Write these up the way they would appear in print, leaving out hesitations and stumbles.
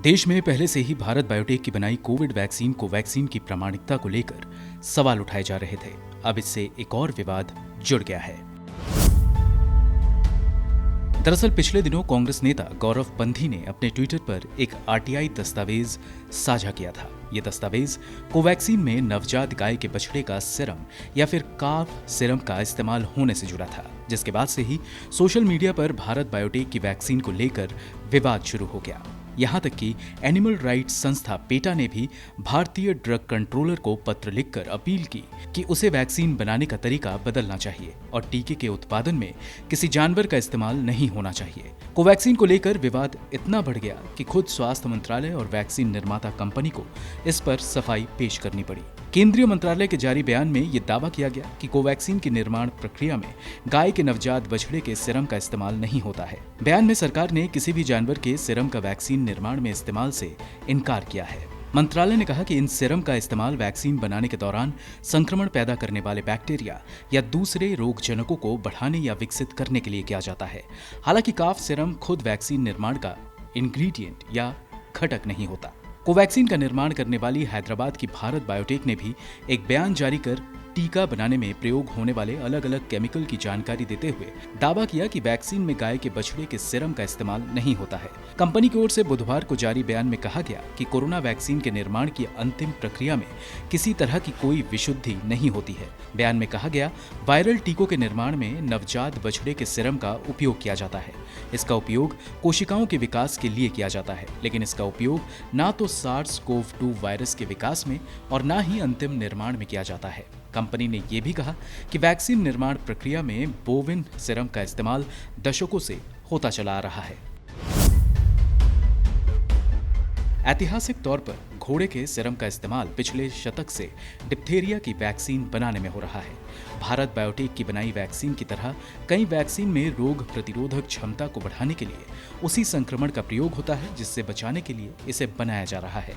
देश में पहले से ही भारत बायोटेक की बनाई कोविड वैक्सीन की प्रामाणिकता को लेकर सवाल उठाए जा रहे थे। अब इससे एक और विवाद जुड़ गया है। दरअसल पिछले दिनों कांग्रेस नेता गौरव पंथी ने अपने ट्विटर पर एक आरटीआई दस्तावेज साझा किया था। ये दस्तावेज कोवैक्सीन में नवजात गाय के बछड़े का सीरम या फिर काफ सीरम का इस्तेमाल होने से जुड़ा था, जिसके बाद से ही सोशल मीडिया पर भारत बायोटेक की वैक्सीन को लेकर विवाद शुरू हो गया। यहाँ तक कि एनिमल राइट्स संस्था पेटा ने भी भारतीय ड्रग कंट्रोलर को पत्र लिखकर अपील की कि उसे वैक्सीन बनाने का तरीका बदलना चाहिए और टीके के उत्पादन में किसी जानवर का इस्तेमाल नहीं होना चाहिए। कोवैक्सीन को लेकर विवाद इतना बढ़ गया कि खुद स्वास्थ्य मंत्रालय और वैक्सीन निर्माता कंपनी को इस पर सफाई पेश करनी पड़ी। केंद्रीय मंत्रालय के जारी बयान में ये दावा किया गया कि कोवैक्सीन की निर्माण प्रक्रिया में गाय के नवजात बछड़े के सीरम का इस्तेमाल नहीं होता है। बयान में सरकार ने किसी भी जानवर के सीरम का वैक्सीन निर्माण में इस्तेमाल से इनकार किया है। मंत्रालय ने कहा कि इन सीरम का इस्तेमाल वैक्सीन बनाने के दौरान संक्रमण पैदा करने वाले बैक्टीरिया या दूसरे रोगजनकों को बढ़ाने या विकसित करने के लिए किया जाता है। हालांकि काफ सीरम खुद वैक्सीन निर्माण का इंग्रेडिएंट या घटक नहीं होता। कोवैक्सीन का निर्माण करने वाली हैदराबाद की भारत बायोटेक ने भी एक बयान जारी कर टीका बनाने में प्रयोग होने वाले अलग अलग केमिकल की जानकारी देते हुए दावा किया कि वैक्सीन में गाय के बछड़े के सीरम का इस्तेमाल नहीं होता है। कंपनी की ओर से बुधवार को जारी बयान में कहा गया कि कोरोना वैक्सीन के निर्माण की अंतिम प्रक्रिया में किसी तरह की कोई विशुद्धि नहीं होती है। बयान में कहा गया, वायरल टीकों के निर्माण में नवजात बछड़े के सीरम का उपयोग किया जाता है। इसका उपयोग कोशिकाओं के विकास के लिए किया जाता है, लेकिन इसका उपयोग ना तो SARS-CoV-2 वायरस के विकास में और ना ही अंतिम निर्माण में किया जाता है। कंपनी ने यह भी कहा कि वैक्सीन निर्माण प्रक्रिया में बोविन सीरम का इस्तेमाल दशकों से होता चला आ रहा है। ऐतिहासिक तौर पर घोड़े के सीरम का इस्तेमाल पिछले शतक से डिप्थेरिया की वैक्सीन बनाने में हो रहा है। भारत बायोटेक की बनाई वैक्सीन की तरह कई वैक्सीन में रोग प्रतिरोधक क्षमता को बढ़ाने के लिए उसी संक्रमण का प्रयोग होता है जिससे बचाने के लिए इसे बनाया जा रहा है।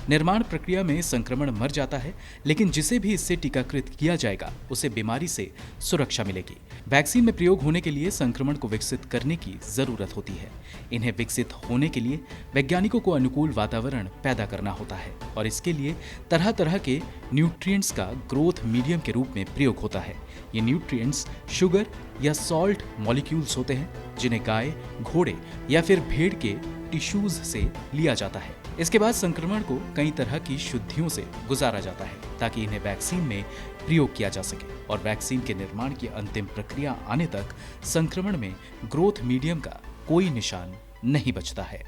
निर्माण प्रक्रिया में संक्रमण मर जाता है, लेकिन जिसे भी इससे टीकाकृत किया जाएगा उसे बीमारी से सुरक्षा मिलेगी। वैक्सीन में प्रयोग होने के लिए संक्रमण को विकसित करने की जरूरत होती है। इन्हें विकसित होने के लिए वैज्ञानिकों को अनुकूल वातावरण पैदा करना होता है और इसके लिए तरह तरह के न्यूट्रिएंट्स का ग्रोथ मीडियम के रूप में प्रयोग होता है। ये न्यूट्रिएंट्स शुगर या सॉल्ट मॉलिक्यूल्स होते हैं जिन्हें गाय, घोड़े या फिर भेड़ के टिश्यूज से लिया जाता है। इसके बाद संक्रमण को कई तरह की शुद्धियों से गुजारा जाता है ताकि इन्हें वैक्सीन में प्रयोग किया जा सके और वैक्सीन के निर्माण की अंतिम प्रक्रिया आने तक संक्रमण में ग्रोथ मीडियम का कोई निशान नहीं बचता है।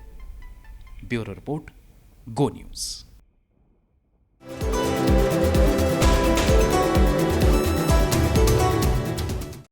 ब्यूरो रिपोर्ट, गो न्यूज़।